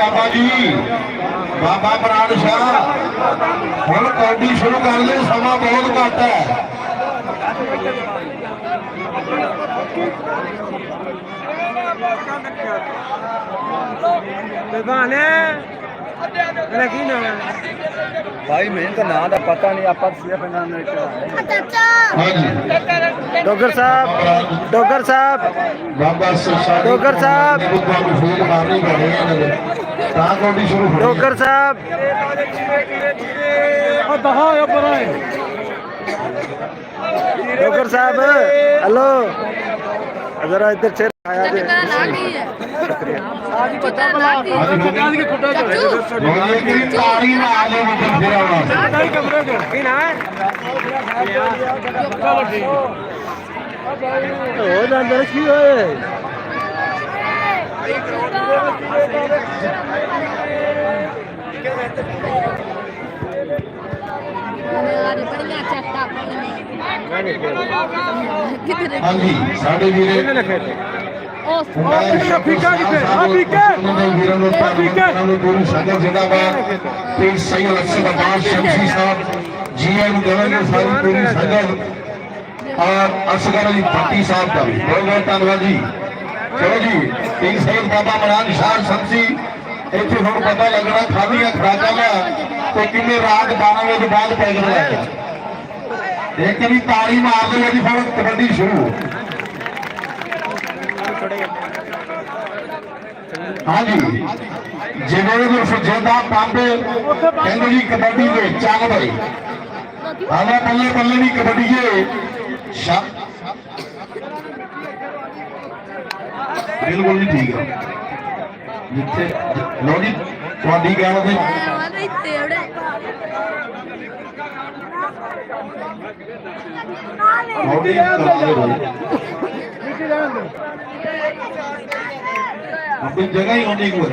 बाबा जी बाबा बराड़ शाह हम कौडी शुरू कर ले समा बहुत घट है भाई मैं तो नाम का पता नहीं आप डॉक्टर साहब डॉक्टर साहब बाबा डॉक्टर साहब फूल मारनी पड़ी कौडी शुरू डॉक्टर साहब डॉक्टर साहब हेलो जरा इधर चेयर आया दे ताड़ी में आगे हो जाता की होए हाँ जी साढ़े वीरे और असगर अली भट्टी साहब का भी बहुत बहुत धन्यवाद जी चलो जी तीन सैयद बाबा मरान शाह शमसी इतने हम पता लगना खादिया खुराका का तो किन्ने रात 12 बजे बाद पैदल आया एक भी ताड़ी मार दो जी फिर कबड्डी शुरू हाँ जी जिन्होंने सुजेदा पांबे कहते जी कबड्डी के चल भाई आला बल्ले बल्ले भी कबड्डी के बिल्कुल जी ठीक है जिथे लो जी थोड़ी गल अपनी जगह ही होने को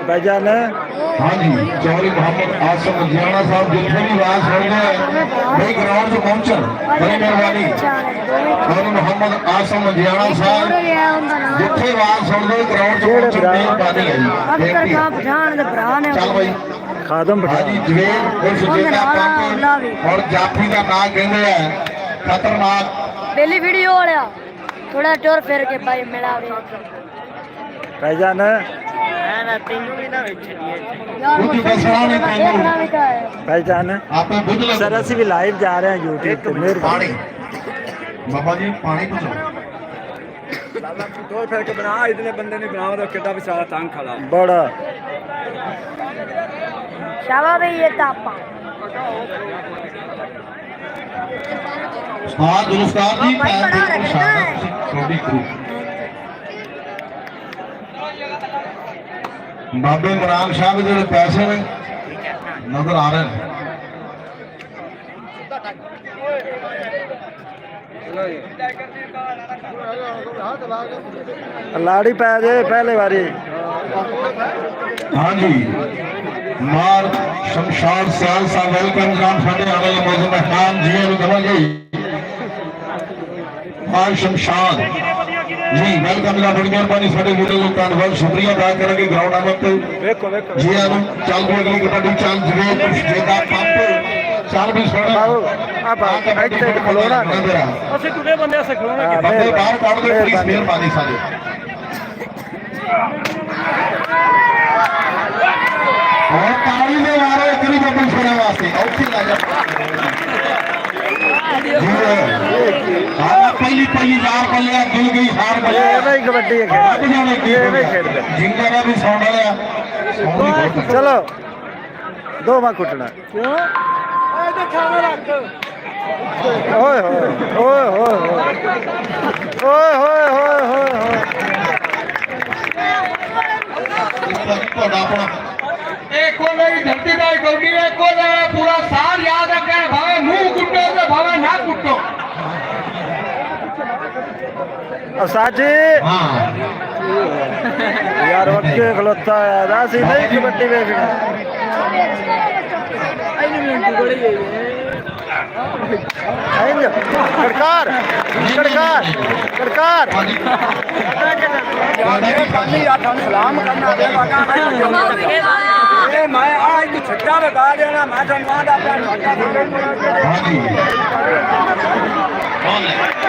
भाईजान हाँ जी चौधरी मोहम्मद आसम जियाना साहब जितने भी आवाज हो गए भाई ग्राउंड से पहुंचन बड़ी मेहरबानी चौधरी मोहम्मद आसम जियाना साहब जितने आवाज सुन गए ग्राउंड से पहुंचन मेहरबानी है जी चल भाई खादम जी जवेद और सुजेदा पापड़ और जाफी का नाम कहते हैं खतरनाक पहली वीडियो वाला थोड़ा टोर फेर के भाई मेरा भाईजान भाईजान सर असि भी लाइव जा रहे हैं यूट्यूब पे मेहरबानी बाबा जी पानी पूछो दो फेर के बना इतने बंदे ने बनाओ तो कितना बेचारा तंग खड़ा बड़ा शाबा भाई ये तापा हाँ दुरुस्तार जी थोड़ी क्रू बाबे इमरान शाह के जो पैसे ने नजर आ रहे हैं लाड़ी पै दे पहले बारी हाँ जी मार शमशाद सियाल साहब वेलकम जान साढ़े आने मौजूद मेहमान जी जी मार शमशाद जी वेलकम का बड़ी मेहरबानी साढ़े वीडियो को धन्यवाद शुक्रिया अदा करेंगे ग्राउंड आमद पे जी चल भी अगली कबड्डी चल जवेद सुजेदा पापड़ चल भी सोना अब साइड खलोना ਅਸੀਂ ਟੁੱਟੇ ਬੰਦੇ ਐਸੇ ਖਲੋਣਾ ਕਿ ਬੰਦੇ ਬਾਹਰ ਕੱਢ ਦੇ ਪਲੀਜ਼ ਮਿਹਰਬਾਨੀ ਸਾਰੇ और ताली दे मारो इतनी कबड्डी छोड़ने वास्ते औखी ला जा पहली पहली यार बल्ले गिल गई हार बल्ले ਇਹ ਵੀ ਕਬੱਡੀ ਹੈ ਇਹ ਵੀ ਖੇਡਦੇ जिंगा का भी सौंड लिया चलो दो मां कुटना क्यों ओए होए ओए होए ओए होए होए होए एक मेरी धरती का कौड़ी है को पूरा साल याद रखे भावे मुंह कुटो तो भावे ना कुटो साजी यार वक्त खलोता है रासी नहीं कबड्डी देखना खड़कार सरकार सरकार ਹਾਂਜੀ खाली आठन सलाम करना दे बाका ए मैं आज की छट्टा लगा देना मैं तो मां दा प्यार बाका ਹਾਂਜੀ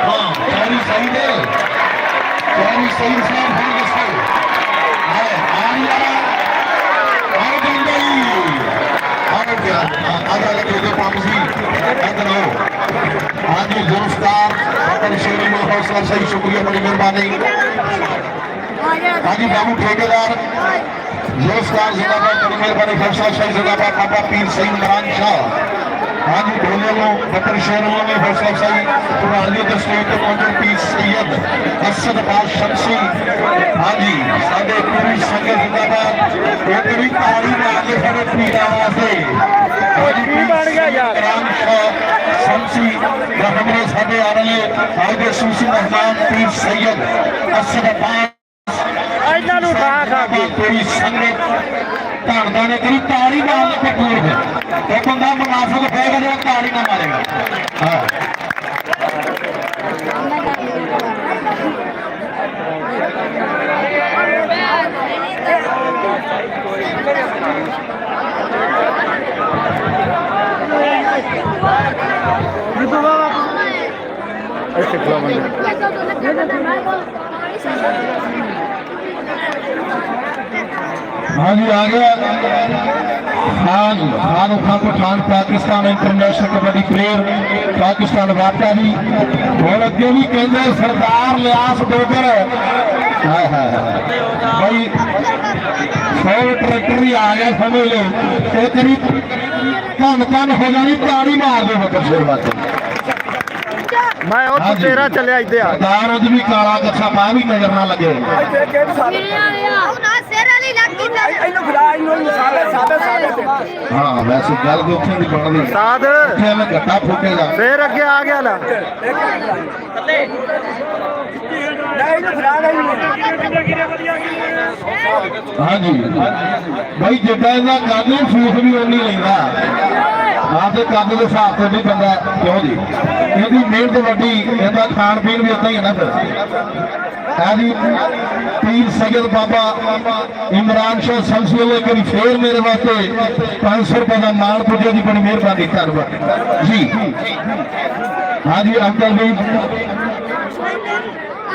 ਹਾਂ ਸਾਰੀ ਸਹੀ ਦੇ ਸਾਰੀ ਸਹੀ ਸਾਹਿਬ ਹੋ ਗਏ ਹੈ ਆਇਆ ਆਹ ਬੰਦਈ ਆਹ ਗਿਆ ਆਗਾ ਲੱਗੇ ਜੋ ਪੰਪ ਸੀ ਅੰਦਰੋਂ ਹਾਂਜੀ ਜ਼ੁਰਫਕਾਰ अपन शेरी में हौसला सही शुक्रिया बड़ी मेहरबानी हाजी बाबू ठेकेदार जुल्फकार जिंदाबाद बड़ी मेहरबानी हौसला सही जिंदाबाद बाबा पीर सिंह इमरान शाह हाजी ढोले लो बकर शेरों में हौसला सही पुरानी दस्ते तो पहुंचे पीर सैयद असद बाद शमसी हाजी साडे पूरी संगत जिंदाबाद एक भी कहानी में आगे खड़े पीरा वास्ते हाजी बन गया यार इमरान शाह शमसी हमने साडे आ रहे आगे सूसी मेहमान पीर सैयद असद बाद ਇਹਨਾਂ ਨੂੰ ਖਾ ਖਾ ਕੇ पूरी संगत ਧੜਦਾ ਨੇ ਕਰੀ ਤਾੜੀ ਮਾਰਨੇ ਤੇ ਦੂਰ ਹੈ ਇਹ ਬੰਦਾ ਮੁਨਾਫਿਕ ਹੋਏਗਾ ਜਿਹੜਾ ਤਾੜੀ ਨਾ ਮਾਰੇਗਾ ਹਾਂ ਇੱਥੇ ਖਲਾਵਾਂਗੇ हाँ जी आ गया खान पठान पाकिस्तान इंटरनेशनल कबड्डी प्लेयर पाकिस्तान वापटा भी और अगे भी कहते सरदार लियास डोगर हाय हाय भाई 100 ट्रैक्टर ही आ गया समझ लो एक करीब धन हो जानी ताड़ी मार दो बकर शेर बात ਮੈਂ ਉਹ ਤੋਂ ਤੇਰਾ ਚੱਲਿਆ ਇੱਥੇ ਆ सरदार उद भी काला कच्छा पा भी नजर ना लगे ਇਹਨੂੰ ਖਿਲਾ ਇਹਨੂੰ ਸਾਬੇ ਸਾਬੇ ਤੇ हाँ वैसे गल तो उत्थे नहीं बनदी ਸਾਧ ਉੱਥੇ ਮੈਂ ਘੱਟਾ ਫੁੱਟੇਗਾ ਫੇਰ ਅੱਗੇ ਆ ਗਿਆ ਲਾ ਨਹੀਂ ਇਹਨੂੰ ਖਿਲਾ ਨਹੀਂ हाँ जी भाई जिद्दां ਇਹਦਾ ਕਾਨੂੰਨ ਫੂਸ ਵੀ ਉਨੀ ਲੈਂਦਾ ਆਪਦੇ ਕੱਦ ਦੇ ਹਿਸਾਬ ਤੇ ਵੀ ਬੰਦਾ ਕਿਉਂ ਜੀ ਇਹਦੀ ਮਿਹਨਤ ਵੱਡੀ ਇਹਦਾ ਖਾਣ ਪੀਣ ਵੀ ਉਦਾਂ ਹੀ ਹੈ ਨਾ ਫਿਰ ਆਦੀ ਪੀਰ ਸੈयद ਬਾਬਾ ਇਮਰਾਨ ਸ਼ਾਹ ਸੰਸੀ ਵਾਲੇ ਕਰੀ ਫੇਰ ਮੇਰੇ ਵਾਸਤੇ 500 रुपए ਦਾ ਮਾਣ ਪੁੱਜੇ ਦੀ ਬੜੀ ਮਿਹਰਬਾਨੀ ਧੰਨਵਾਦ ਜੀ हाँ जी अंकल भी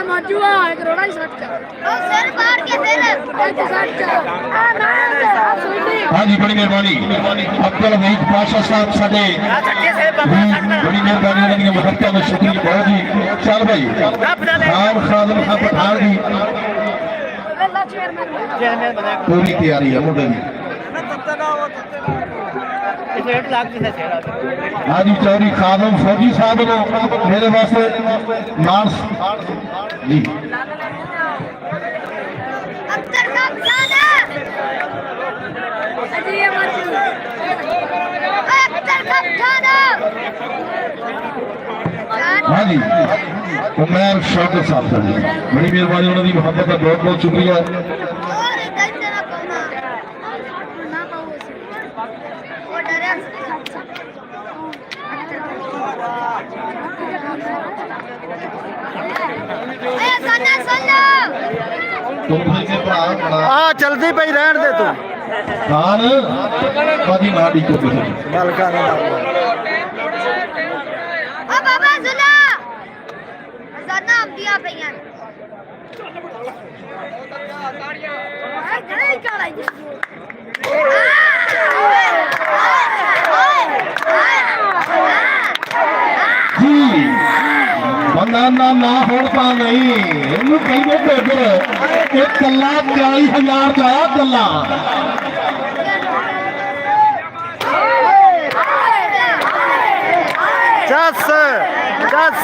मजुआ एक रोड़ा ही सट का और सर मार के फिर एक सट का हाँ जी बड़ी मेहरबानी अब्दुल वहीद पाशा साहब साडे बड़ी मेहरबानी उन्होंने मुहब्बत में शुक्रिया बहुत जी चल भाई खान खादम खान पठान जी पूरी तैयारी है मुंडे की हाँ जी चौधरी खादम फौजी साहब को मेरे वास्ते मान जी हाँ जी उमर शौकत साहब जी बड़ी मेहरबानी उन्होंने मुहब्बत का बहुत बहुत शुक्रिया ਆ ਚਲਦੀ ਪਈ ਰਹਿਣ ਦੇ ਤੂੰ ਖਾਨ ਬਾਦੀ ਨਾ ਡੀ ਕੋ ਤੁਸੀਂ ਬਲਕਾ ਨਾ आ बाबा सुना ज़ना दिया पईयां आ गले चढ़ाई जी बनाना ना होता नहीं इन्हू कहिए ढोगर ये कला 40,000 का कला ਜੱਸ ਜੱਸ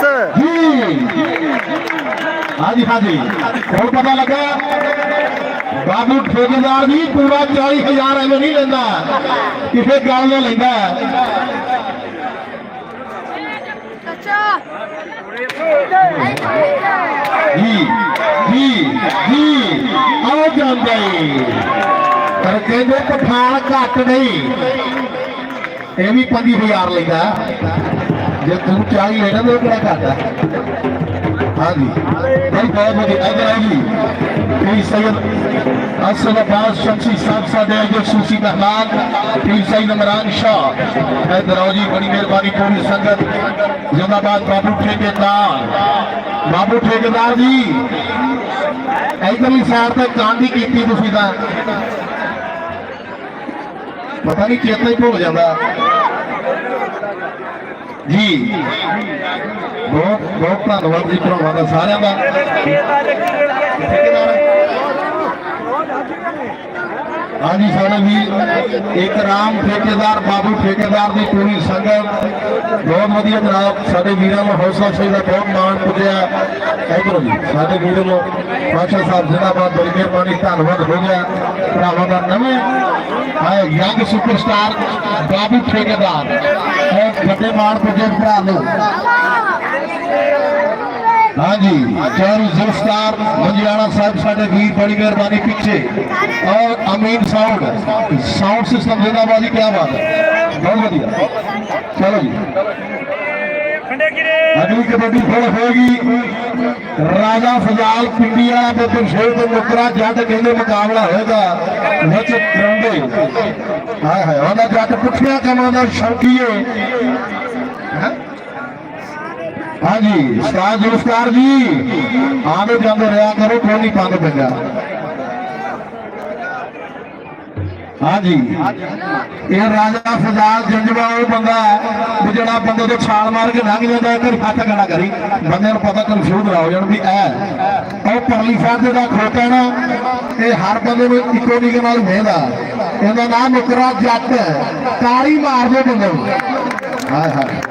हाँ जी और पता लगा बाबू ठेकेदार भी पूरा 40,000 एवं नहीं लेंदा किसी गल में लेंदा जी जी जी आओ जाते पर कहते पठान घट नहीं ये भी 25,000 लेंदा जे तू 40 लेना तो क्या करता हाँ जी भाई बहुत बढ़िया इधर आएगी पीर सैयद असद अब्बास शमसी साहब साडे अगे सूसी मेहमान पीर सैयद इमरान शाह इधर आओ जी बड़ी मेहरबानी पूरी संगत जिंदाबाद बाबू ठेकेदार जी इधरली साइड तक कांडी की तुसी तां पता नहीं चेता ही भुल जाता जी बहुत बहुत धन्यवाद जी भरावां दा सारियां दा हाँ जी साढ़े भी एक राम ठेकेदार बाबू ठेकेदार की पूरी संगत बहुत वधिया जनाब साढ़े वीरों को हौसला चाहिए बहुत मान पुजया इधर जी साढ़े वीरों को बादशाह साहब जिंदाबाद बड़ी मेहरबानी धन्यवाद हो गया भरावां दा नवे आए यंग सुपरस्टार बाबू ठेकेदार बड़े मान पुजे भरा लो हाँ जी चार जुल्फकार मंजियाना साहब साढ़े वीर बड़ी मेहरबानी पीछे और अमीन साउंड सिस्टम जिंदाबाद क्या बात है बहुत बढ़िया चलो जी अगली कबड्डी फिर होगी राजा फजाल पिंडिया के शेर तो मुकरा जट कहते मुकाबला होगा विच ग्राउंडे हाय हाय ओदा जट पुठिया कमां दा शौकी है हाँ जी स्टार जुल्फकार जी आने जाते रहा करो कोई नहीं पाने पेगा हाँ जी ये राजा फजाल जंजवा वो बंदा है जो बंदे तो छाल मार के लंघ जाता है हथ खड़ा करी बंदे पता कंफ्यूज ना हो जाए भी है परली साइड जो खोटा ना ये हर बंदे में इको निके नाल वेंदा इहदा नाम मुकरा जट ताड़ी मार दे बंदे हाय हाय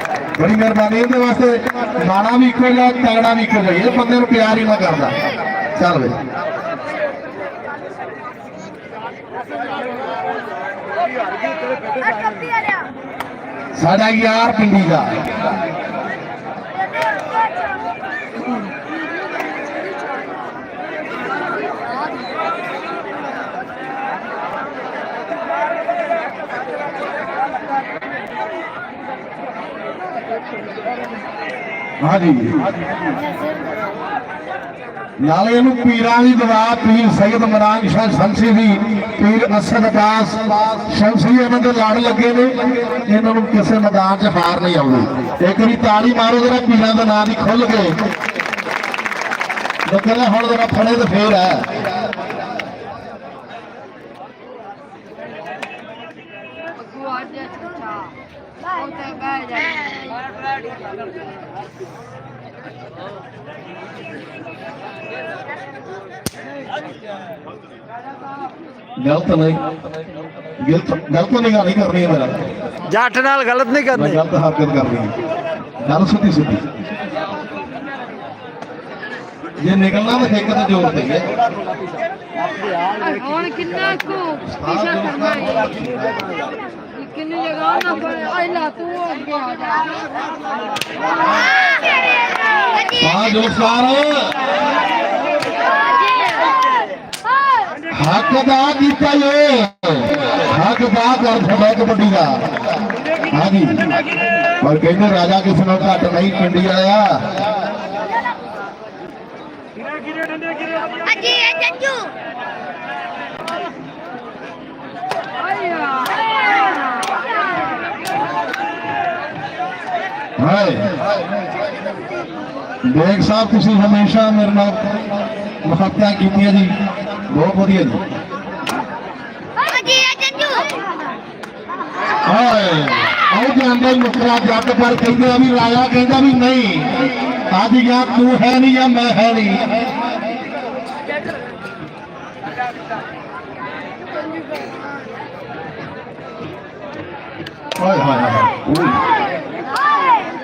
बड़ी मेहरबानी ये वास्ते माड़ा भी इको जा तगड़ा भी इको जाइए बंदे प्यार ही ना करता चल भाई साढ़ा यार पिंडी का हाँ जी नाले इनू पीरां दी दवा पीर सैयद इमरान शाह शमसी दी पीर असद अब्बास शमसी इन्हां दे लड़ लगे ने इन्हां नूं किसे मैदान च हार नहीं आउंदी एक बारी ताड़ी मारो जरा पीरां दा नाम ही खुल के तो कहना हुण जरा फड़े तो फिर है गलत नहीं गलत निगाह नहीं करनी है मेरा जट नाल गलत नहीं करनी गलत हरकत करनी है गल सीधी सीधी जे निकलना तो ठेके तो जोर देंगे हाँ जोरदार हक अदा किया ये हक अदा कर छड़ा कबड्डी का हाँ जी और कहते राजा किसी ने घट नहीं पिंडी आया बेग साहब तुसी हमेशा मेरे नाल मुहब्बतां कीतियां जी बहुत वधिया जी आओ जाते मुकरा जट पर कहते भी राजा कहता भी नहीं आज या तू है नहीं या मैं है नहीं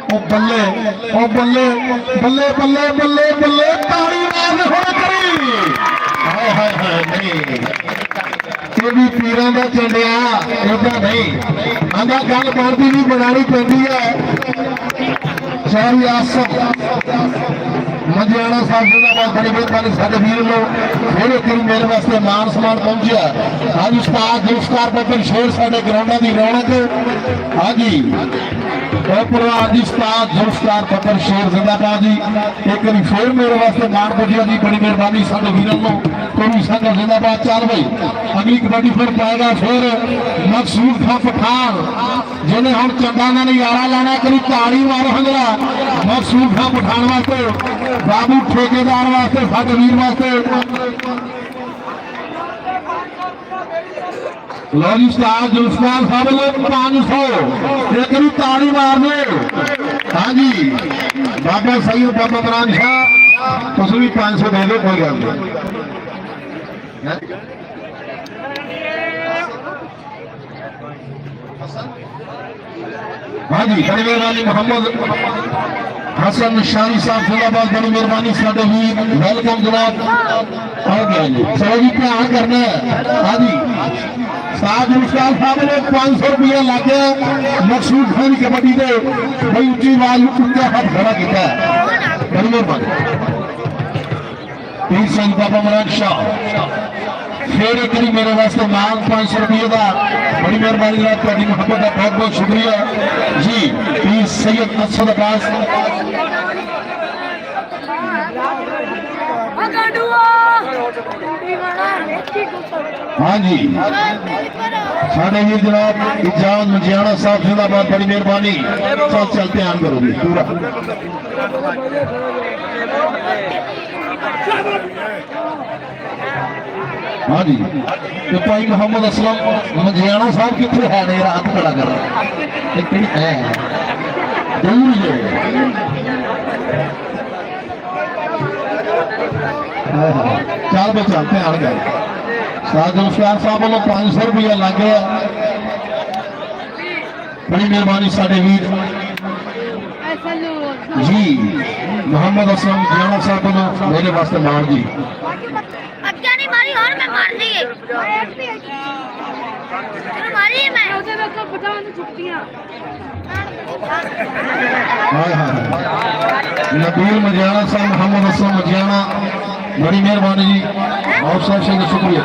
ओ बल्ले ओ बल्ले बल्ले बल्ले बल्ले बल्ले ताड़ी मार हो करी हाय हाय हाय नहीं ये भी पीरां दा चंडिया ऐसा नहीं आंदा गल बनती नहीं बनानी पैंदी है सारी आसम मंजियाना साहब जिंदाबाद बड़ी मेहरबानी साडे वीर लोग फिर एक मेरे वास्ते मान सम्मान पहुंचा आज उस्ताद जुल्फकार बब्बर शेर साडे ग्राउंडां दी रौनक हाँ जी परिवार की उस्ताद जुल्फकार फकर शेर जिंदाबाद जी। एक बार फिर मेरे वास्ते मान पुजिया जी, बड़ी मेहरबानी साडे वीरों को। कोई संगत जिंदाबाद। चल भाई अगली कबड्डी फिर पाएगा फिर मकसूद खां पठान, जिन्हें हम चंगा का नजारा लाना। कभी ताड़ी मारो हंगला मकसूद खां पठान वास्ते, बाबू ठेकेदार वास्ते, साडे वीर वास्ते। लो जी उस्ताद जुल्फकार साहब ने 500 एक बार ताड़ी मार दे। हाँ जी बाबा सईद बाबा इमरान शाह तुम भी 500 दे दो, कोई गल नहीं। हाँ जी बड़ी मेहरबानी मोहम्मद हसन शाही साहब जिंदाबाद। बड़ी मेहरबानी साडे वीर, वेलकम जनाब। हो गया जी, चलो जी ध्यान करना है। हाँ जी साहब जुल्फकार साहब ने 500 रुपया ला के मकसूद खान कबड्डी दे भाई उच्ची आवाज उच्चा हाथ खड़ा किया। बड़ी मेहरबानी पीर सिंह बाबा इमरान शाह फिर एक बार मेरे वास्ते माल 500 रुपये का। बड़ी मेहरबानी जनाब, ਤੁਹਾਡੀ मोहब्बत का बहुत बहुत शुक्रिया जी। पीर सैयद असद अब्बास हाँ जी साढ़े वीर जनाब इजाज मजियाना साहब जिंदाबाद। बड़ी मेहरबानी। चल चल ध्यान करो जी पूरा। हाँ जी तो भाई मोहम्मद असलम मजियाना साहब कितने है ने रात खड़ा कर है दूर ही चल बे चल ध्यान कर। साहब जुल्फकार साहब वालों 500 रुपया लग गया। बड़ी मेहरबानी साडे वीर जी मोहम्मद असलम जियाना साहब वालों मेरे वास्ते मान जी। मारी और मैं मार दी मारी मैं नबील मजियाना साहब, मोहम्मद असलम मजियाना बड़ी मेहरबानी जी। और सब से शुक्रिया।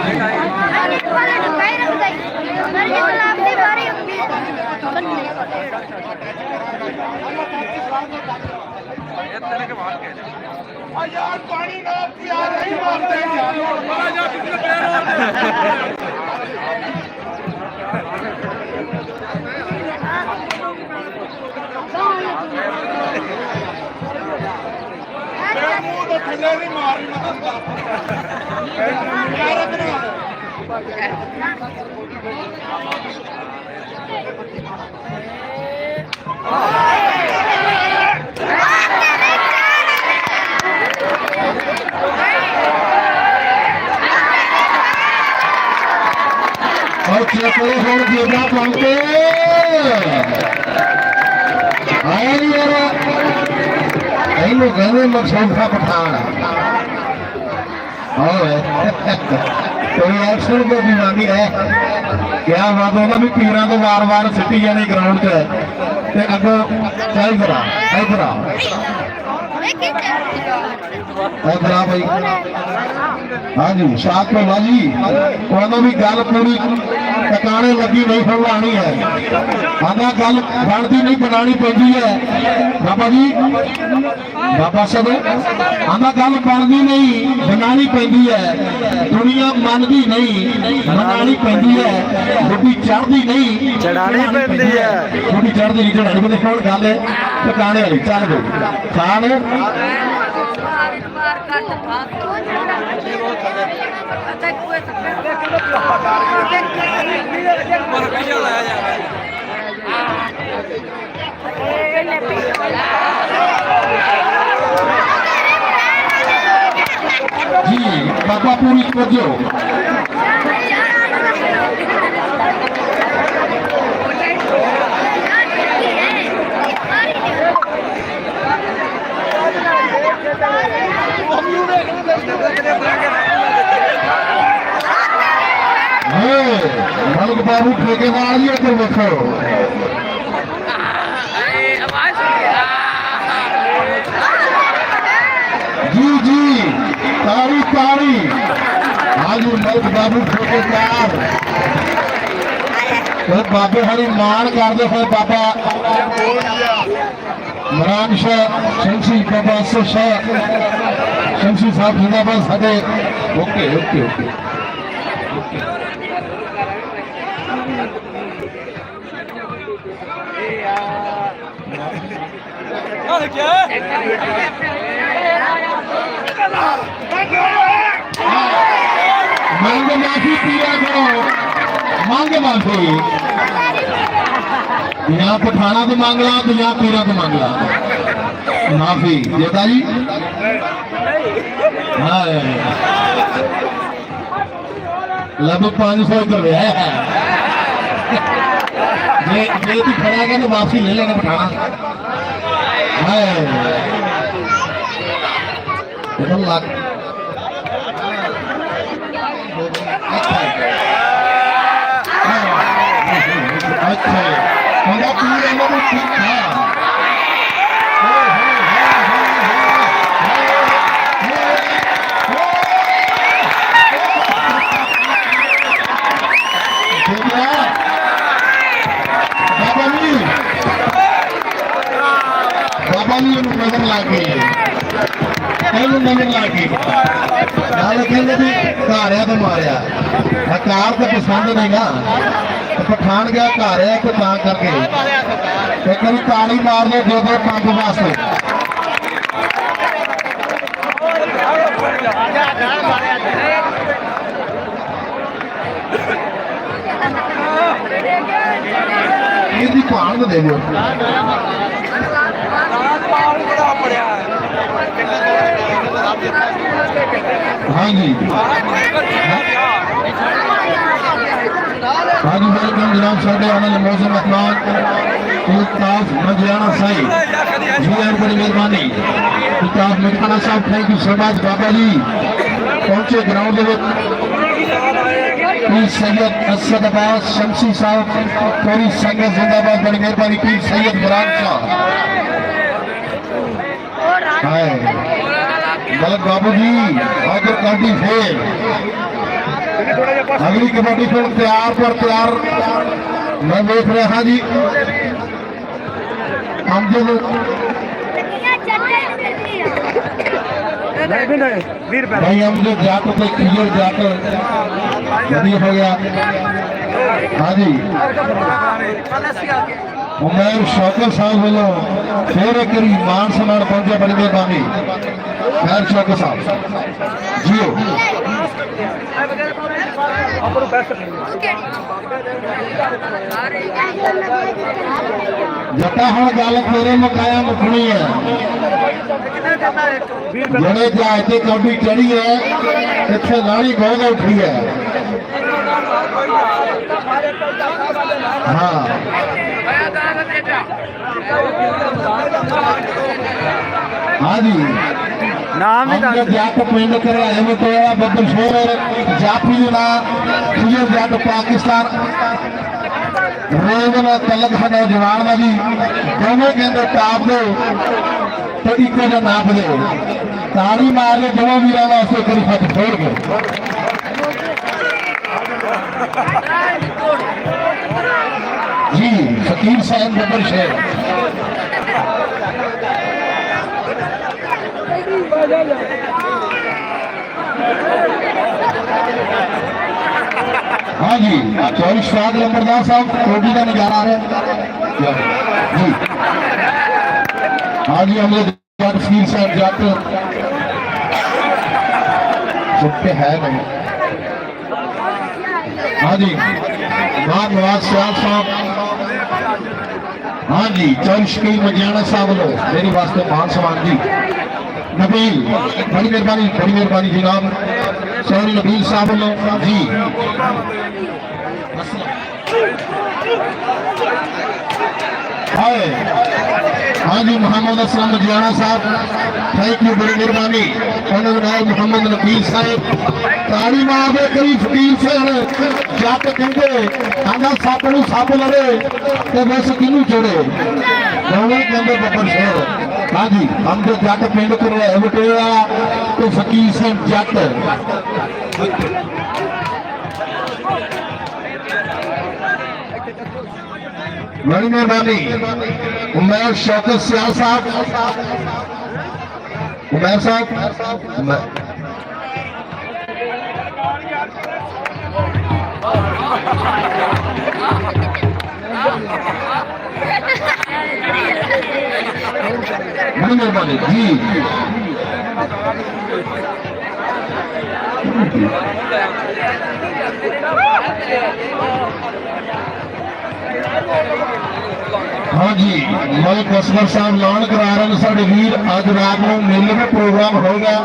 यार पानी ना पिया नहीं मारते यार कितने पैर मुंह तो थल्ले नहीं मारना और चेपड़े होड़ देगा पांके आया नहीं यार कई लोग कहते मकसूद खां पठान कोई एक्शन को दीवानी है क्या बात होगा भी पीर तो वार वार सिटी जाने ग्राउंड च अगो चल करा इधर भाई। हाँ जी साथ में बाजी कोई भी गल पूरी टकाने लगी नहीं फैलानी है। आधा गल बनती नहीं बनानी पैंती है बाबा जी बाबा सब आधा गल बनती नहीं बनानी पैंती है। दुनिया मनती नहीं बनानी पैंती है। रोटी चढ़ती नहीं चढ़ानी पैंती है। रोटी चढ़ती नहीं चढ़ानी पैंती। कौन गल है टकाने वाली चल गई खान जी बाबा पूरी तवज्जो। मलिक बाबू ठेकेदार जी इधर देखो जी जी तारी तारी आज मलिक बाबू ठेकेदार ਉਹ ਬਾਬੇ ਹਰੀ ਮਾਣ ਕਰਦੇ ਹੋਏ ਬਾਬਾ ਮਰਾਨ ਸ਼ਾਹ ਸ਼ਮਸੀ ਬਾਬਾ ਅਸਰ ਸ਼ਾਹ ਸ਼ਮਸੀ ਸਾਹਿਬ ਜਿੰਦਾਬਾਦ ਸਾਡੇ ਓਕੇ ਓਕੇ ਓਕੇ ਮੰਗ ਮਾਫੀ ਪੀਆ ਕਰੋ ਮੰਗ ਮਾਫੀ ਜਾਂ ਪਠਾਣਾ ਤੋਂ ਮੰਗ ਲਾ ਤੇ ਜਾਂ ਪੀਰਾਂ ਤੋਂ ਮੰਗ ਲਾ ਮਾਫੀ ਦੇਤਾ ਜੀ ਹਾਂ ਲੱਭ 500 ਰੁਪਏ ਹੈ ਜੇ ਤੂੰ ਖੜਾ ਕੇ ਤਾਂ ਵਾਪਸੀ ਲੈ ਲੈਣਾ ਪਠਾਣਾ ਹਾਏ ਇਹ ਲੱਗ अच्छा पूरा पूरे लोग ठीक था बाबा जी नजर लाके नजर लाके कहते भी घारिया तो मारिया हकार तो पसंद नहीं ना पठान गया घर है तो करके कभी ताली मार दो दो पंप वास्ते इसकी भान तो देवो हाँ जी आज वेलकम जनाब साढ़े आनंद मौसम रहमान इल्ताफ मजियाना साई जी यार बड़ी मेहरबानी इल्ताफ मजियाना साहब थैंक यू सो मच बाबा जी पहुंचे ग्राउंड पीर सैयद असद अब्बास शमसी साहब पूरी संगत जिंदाबाद बड़ी मेहरबानी पीर सैयद बरान शाह गलत बाबू जी आदर काटी फेर अगली कबड्डी फिल्म तैयार पर तैयार मैं देख रहा जी हम जो भाई हम जो जाकर पे क्लियर जाकर यदि हो गया हाँ जी उमर शौकत साहब वालों फिर एक मान सम्मान पहुंचा बड़ी मेहरबानी खैर शौकत साहब जियो जटा हम गल तेरे मुकाया मुकनी है जड़े जहाज से कौडी चढ़ी है इतने लाड़ी बहुत उठी है हाँ हाँ जी नाम जाट पिंड कराए में तो बदल शोर जापी ना क्लियर जाट पाकिस्तान रोज ना तलक है नौजवान ना जी दोनों के अंदर टाप दो तो इको जो नाप दो ताली मार के दोनों वीर वास्ते करी खत छोड़ के जी फकीर साहब बबर शेर हाँ जी 24 स्वाद लंबरदार साहब कोटी का नजारा है जी हाँ जी हम लोग फकीर साहब जाते छुट्टे है नहीं हाँ जी बाद नवाज सियाल साहब हाँ जी 24 की मजियाना साहब लो मेरी वास्ते मान सम्मान जी नबील बड़ी मेहरबानी जनाब सौरी नबील साहब लो जी हाँ जी मोहम्मद असलम मजियाना साहब थैंक यू बड़ी मेहरबानी उन्होंने मोहम्मद नबील साहब ताड़ी मार दे कई फकीर से जट कहते आंदा सप नूं सप लड़े तो बस किनू चढ़े दोनों के अंदर बबर शेर हाँ जी हम जो जट पिंड कर बटेरा तो फकीर से जट बड़ी मेहरबानी। उमैर शौकत सियाल साहब, उमैर साहब, बड़ी मेहरबानी जी। हाँ जी, मलिक असगर साहब ऐलान करा रहे हैं साढ़े वीर अज रात को मेले में प्रोग्राम होगा,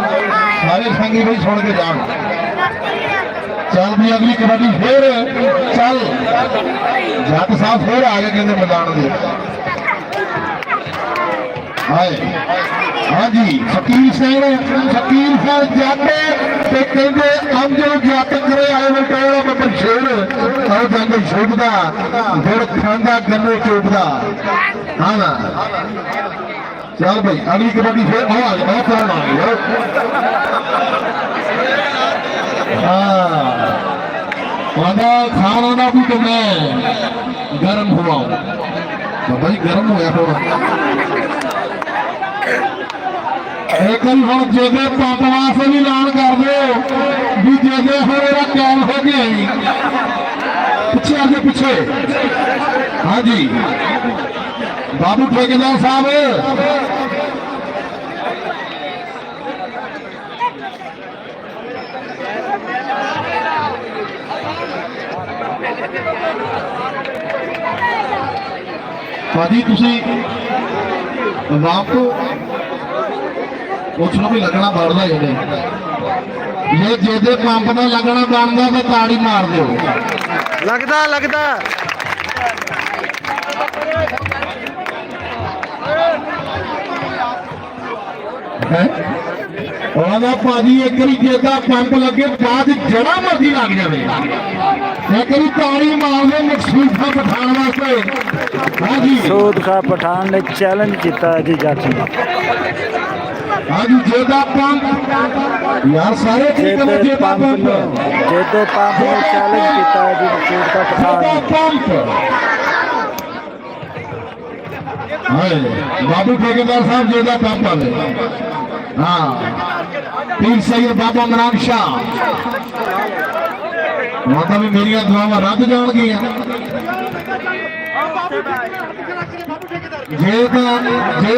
सारे संगी भाई सुन के जान। चल भी अगली कबड्डी फिर चल जट साहब फिर आ गए कहते मैदान में। हाँ जी, फकीर सिंह जाते ते कहते हम जो जट करे आए बटोला बब्बर शेर और जंगल छुपदा गुड़ खांदा गन्ने चुपदा। हाँ ना, चल भाई अगली कबड्डी फिर आ गए, बहुत कौन आ गए। हाँ खाना ना भी तो मैं गर्म हुआ बाबा जी, गर्म हो गया थोड़ा। एक हम जेबे पापवा से भी ऐलान कर दो भी जेबे हो मेरा कैल हो गया पीछे आगे पीछे। हाँ जी, बाबू ठेकेदार साहब भाजी तुसी आवाम को कुछ भी लगना बढ़ता है ये जेदे पंप में लगना बनता तो ताड़ी मार दो। लगदा लगदा भाजी एक जेदा पंप लगे बाद जरा मर्जी लग जाए एक ताड़ी मार दो मकसूद था पठान वास्ते। हाँ जी, सूद खा पठान ने चैलेंज किया जी जट ने। हाँ जी, जेदा पंप यार सारे जेदे पंप ने चैलेंज किया जी सूद का पठान पंप। बाबू ठेकेदार साहब जेदा पंप वाले। हाँ, पीर सैयद बाबा इमरान शाह माता भी मेरिया दुआवां रद्द जान गया।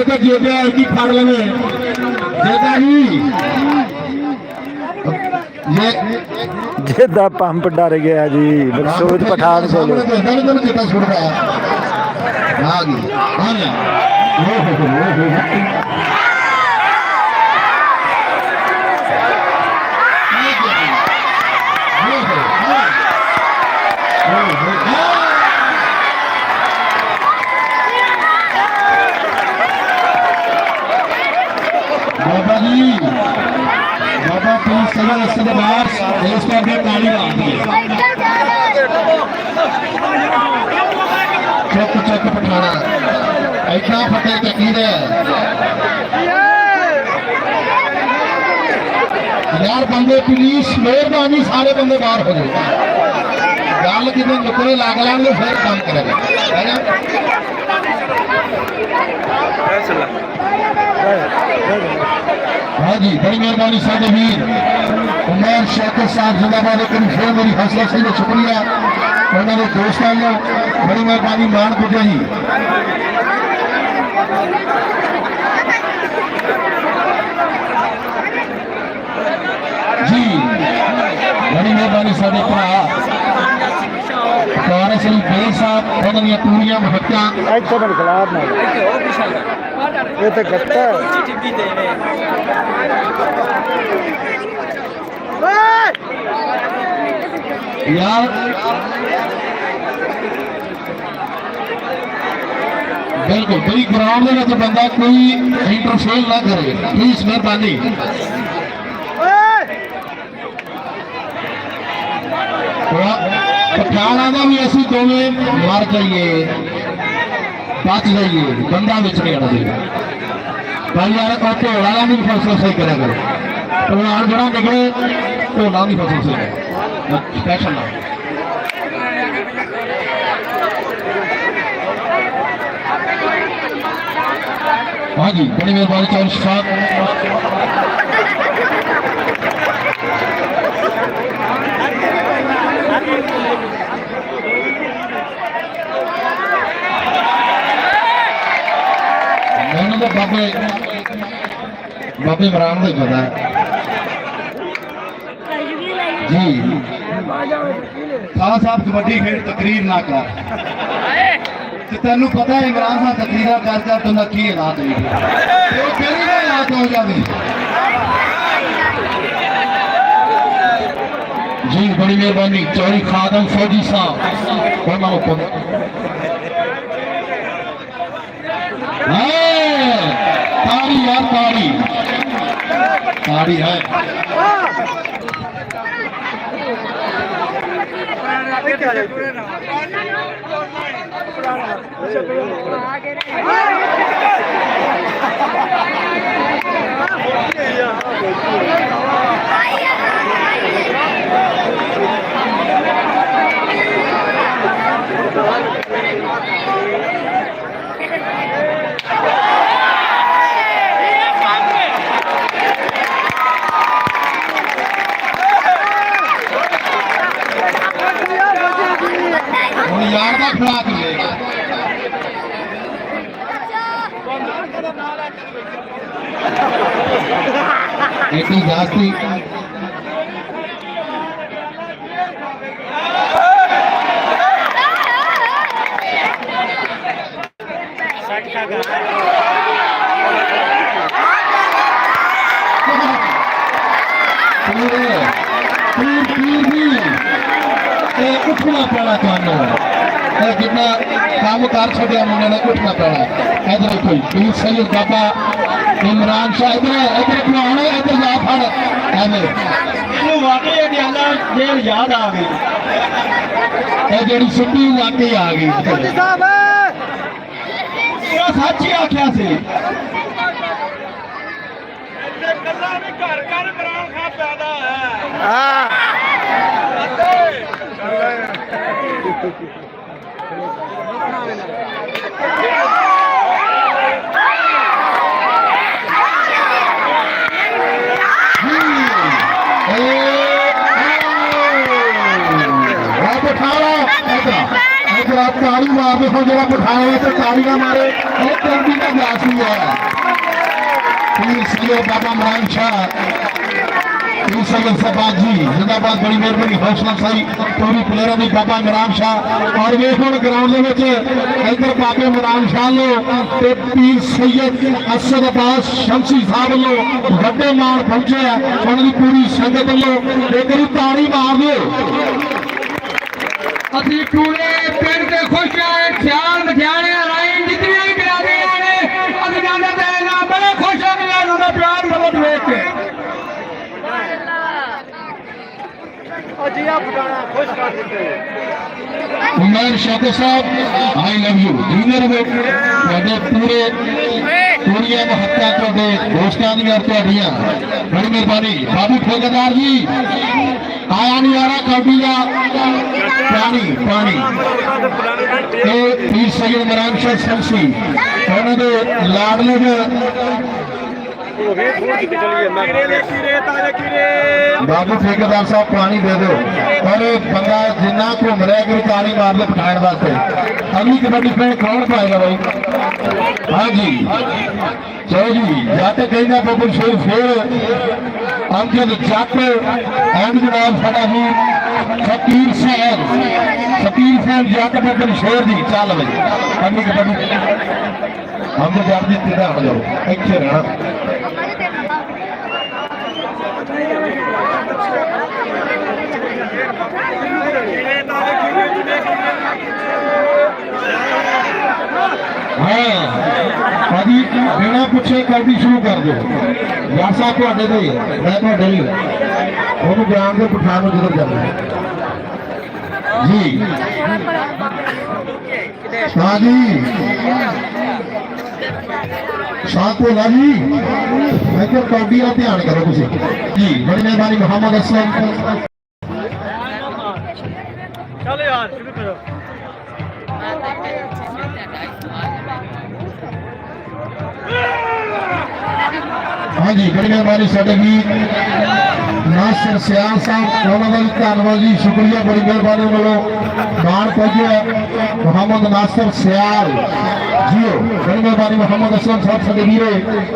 जेदा की फड़ लवे जेदा ही जेदा पंप डर गया जी सूद पठान को। चेता छुड़ता है। हाँ जी, बाबा जी, बाबा पीर सैयद असद अब्बास देश का भी ताली मारती है। चुप चुप पठाना ऐसा फतेह तकीर है यार। बंदे पुलिस मेहरबानी सारे बंदे बाहर हो जाए, गल कि नुकरे लग लेंगे फिर काम करेगा। हाँ जी, बड़ी मेहरबानी साढ़े वीर उमैर शौकत साहब जिंदाबाद। एक फिर मेरी हौसला से शुक्रिया उन्होंने दोस्तों ने बड़ी मेहरबानी मान पूजा जी। जी बड़ी मेहरबानी साढ़े भरा कार सिंह बेल साहब उन्होंने पूरियां महत्ता ਇੱਥੇ ਬਣ ਖਲਾਰ ਨਾ ਇਹ ਤਾਂ ਗੱਟਾ यार बिल्कुल कोई ग्राउंड में बंदा कोई इंटरफेयर ना करे प्लीज मेहरबानी। पठाना का भी असं दोवें मर जाइए बच जाइए बंदा बिच नहीं आना चाहिए भाई यार। और ढोला का भी फैसला सही करा करो ढोलान जरा निकले ढोला की फसल सही स्पेशल हाँ जी बड़ी मेहरबानी चौल साहब मैंने तो बाबे बाबे इमरान को पता है जी खास साहब कबड्डी खेल तकरीर ना कर तेन पता है इमरान साहब तकरीर कर तो की हालात हुई केरी हालात हो जाए जी बड़ी मेहरबानी चौरी खादम फौजी साहब ताड़ी यार ताड़ी ताड़ी है यार का खिला मिलेगा इतनी जास्ती उठना पैना थानू जितना काम कर छड़िया मुंडे ने उठना पैना इधर कोई पीर सैयद बाबा इमरान शाह इधर इधर खिलाने इधर जा फड़ एवें वाकई अडियाला जेल याद आ गई ये जेडी सुट्टी वाकई आ गई साहब सच ही आख्या सी कल्ला भी घर घर इमरान खान पैदा है हां ताली मार देखो जरा बिठाए तो ताली ना मारे चंदी का ग्लास भी है पीर सैयद बाबा इमरान शाह पीर सैयद सरबाज जी जिंदाबाद बड़ी मेहरबानी हौसला अफजाई पूरी प्लेयर की बाबा इमरान शाह और वे हम ग्राउंड इधर बाबे इमरान शाह लो पीर सैयद असद अब्बास शमसी साहब लो बड़े मान पहुंचे उन्होंने पूरी संगत लो एक ताली मार दो अभी पूरे पिंड के खुश हैं ख्याल मध्याने लाइन जितनी भी बिरादरियां ने अभी जाने देना बड़े खुश हो गए उन्होंने प्यार बहुत देख के अजिया फटाना खुश कर देते उमर शाह साहब आई लव यू जूनियर में पूरे पूरिया महत्ता ਤੁਹਾਡੇ ਦੋਸਤਾਂ ਦੀਆਂ ਤੁਹਾਡੀਆਂ ਬੜੀ ਮਿਹਰਬਾਨੀ ਬਾਬੂ ਠੇਕੇਦਾਰ ਜੀ आया नहीं आ रहा कौडी का पानी पानी पीर सैयद इमरान शाह शमसी उन्होंने लाडले बाबू ठेकेदार साहब पानी दे दो और बंदा जिन्ना घूम रहा कि ताली मार ले पठाने वास्ते अगली कबड्डी पे कौन पाएगा भाई हाँ जी चलो जी जाते कहना बबू शेर फिर अमजद जट एंड जनाब साडा ही फकीर साहब जट बबन शेर दी चल भाई अगली कबड्डी हम तो जट जी तेरा हो जाओ इतने रहना हाँ अभी बिना पूछे कबड्डी शुरू कर दो यार साहब ਤੁਹਾਡੇ ਤੇ ਮੈਂ ਤੁਹਾਡੇ ਲਈ ਉਹਨੂੰ ਬਿਆਨ ਦੇ ਪਠਾਨ ਨੂੰ ਜਦੋਂ ਜਾਣਾ जी हाँ जी शाहपुर जी मैं क्या कबड्डी का ध्यान करो तुम जी बड़ी मेहरबानी मोहम्मद असलम चलो यार शुरू करो हाँ जी बड़ी मेहरबानी साडे वीर नासिर सियाल साहब उन्होंने भी धन्यवाद जी शुक्रिया बड़ी मेहरबानी वालों मान पहुंचे मोहम्मद नासिर सियाल जियो बड़ी मेहरबानी मोहम्मद असलम साहब साडे वीरे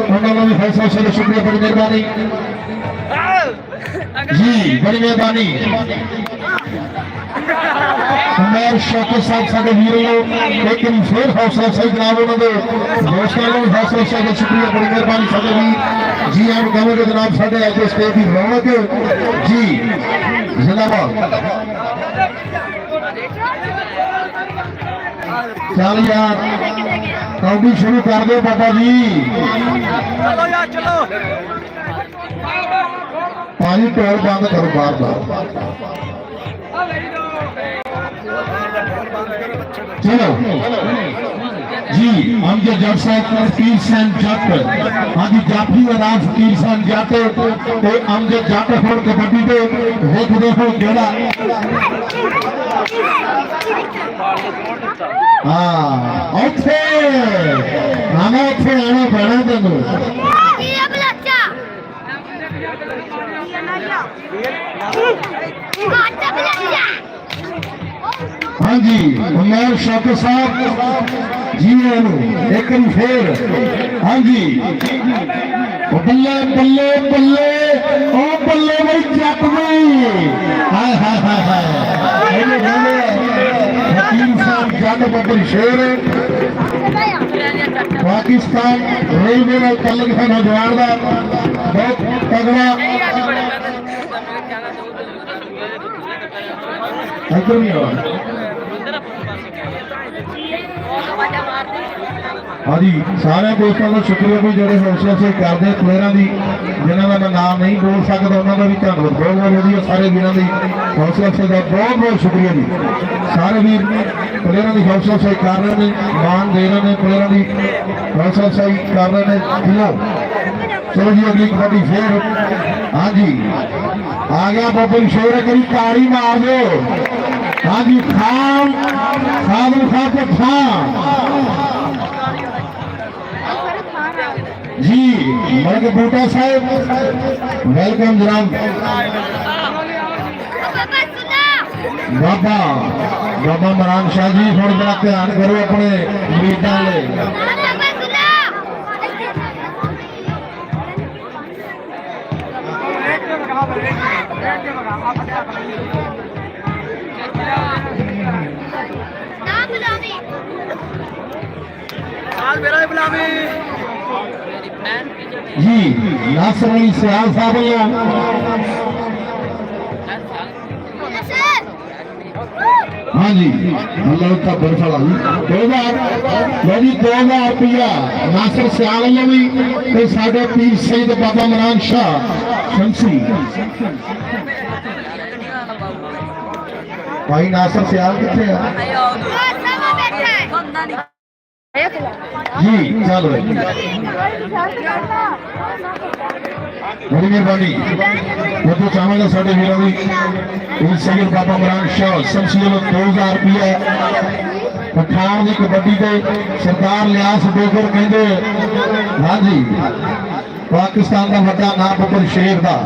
उन्होंने भी फैसला से शुक्रिया बड़ी मेहरबानी जी बड़ी मेहरबानी उमर शौकत साहब साडे वीरों एक बार फिर हौसला सही जनाब उन्होंने दोस्तों ने हौसला से शुक्रिया बड़ी मेहरबानी साडे वीर जी हम कहेंगे जनाब साडे अज स्टेज की रौनक जी जिंदाबाद चल यार कौड़ी शुरू कर दो बाबा जी चलो यार चलो पानी टोल बंद करो बार बार चलो जी अमजद जट साहब फकीर सन जट हाँ जी जाफी का नाम फकीर सन जट ते अमजद जट होर कबड्डी दे देखदे हो केड़ा हाँ ओथे आना ओथे आना बना तेनू हाँ जी उमर शौकत साहब जी एक बार फिर हाँ जी बल्ले बल्ले बल्ले ओ बल्ले भाई जट भाई हाय हाय हाय हाय हकीम साहब जट बबर शेर पाकिस्तान रेलवे में तल्लक है नौजवान का बहुत तगड़ा इधर नहीं आ हाँ जी सारे दोस्तों का शुक्रिया भी जोड़े हौसला से करते प्लेयर की जिन्हों का मैं नाम नहीं बोल सकता उन्होंने भी धन्यवाद बहुत बहुत वधिया सारे वीरों की हौसला से बहुत बहुत शुक्रिया जी सारे वीर प्लेयर की हौसला सही कर रहे हैं मान दे रहे हैं प्लेयर की हौसला सही कर रहे हैं दिलों चलो जी अगली कबड्डी फिर हाँ जी आ गया बब्बल शेर करी ताड़ी मार दो हाँ जी खान साधु खाते खान जी मलक बूटा साहब वेलकम जनाब बाबा बाबा मरान शाह जी थोड़ा बड़ा ध्यान करो अपने मरीजों ले जी नासिर अली सियाल साहब हाँ जी अल्लाह का बरफला जी 2000 रुपया नासिर सियाल भी ते साडे पीर सईद बाबा मरान शाह शमसी भाई नासिर सियाल कितने जी चलो बड़ी मेहरबानी मैं तो चाहूंगा साढ़े वीरों की सैयद बाबा मरान शाह शमसी 2000 रुपया पठान की कबड्डी के सरदार लियास डोगर कहते हाँ जी पाकिस्तान का वड्डा नाम बब्बर शेर का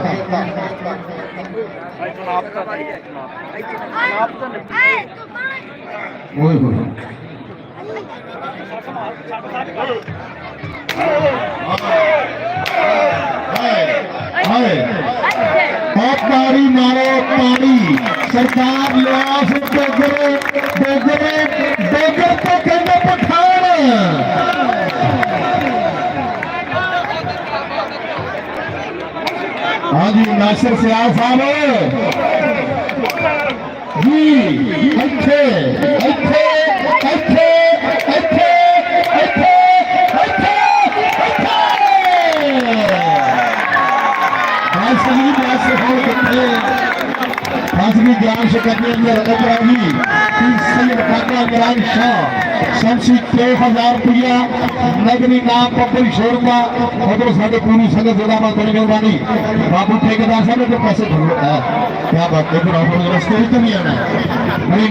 पानी मारो पानी सरकार लियास डोगरे डोगरे डोगर तो कहते पठान हाँ जी नासिर सियाल साहब जी अच्छे अच्छे अच्छे अच्छे अच्छे खासगी ज्ञान से करने अंदर अबरावी सैयद बाबा मरान शाह शमसी 3000 रुपया नगरी नाम बब्बर शेर का उधर साढ़े पूरी संगत जोड़ा बड़ी मेहरबानी बाबू ठेकेदार साहब के पैसे क्या बात है रस्ते भी तो नहीं आना है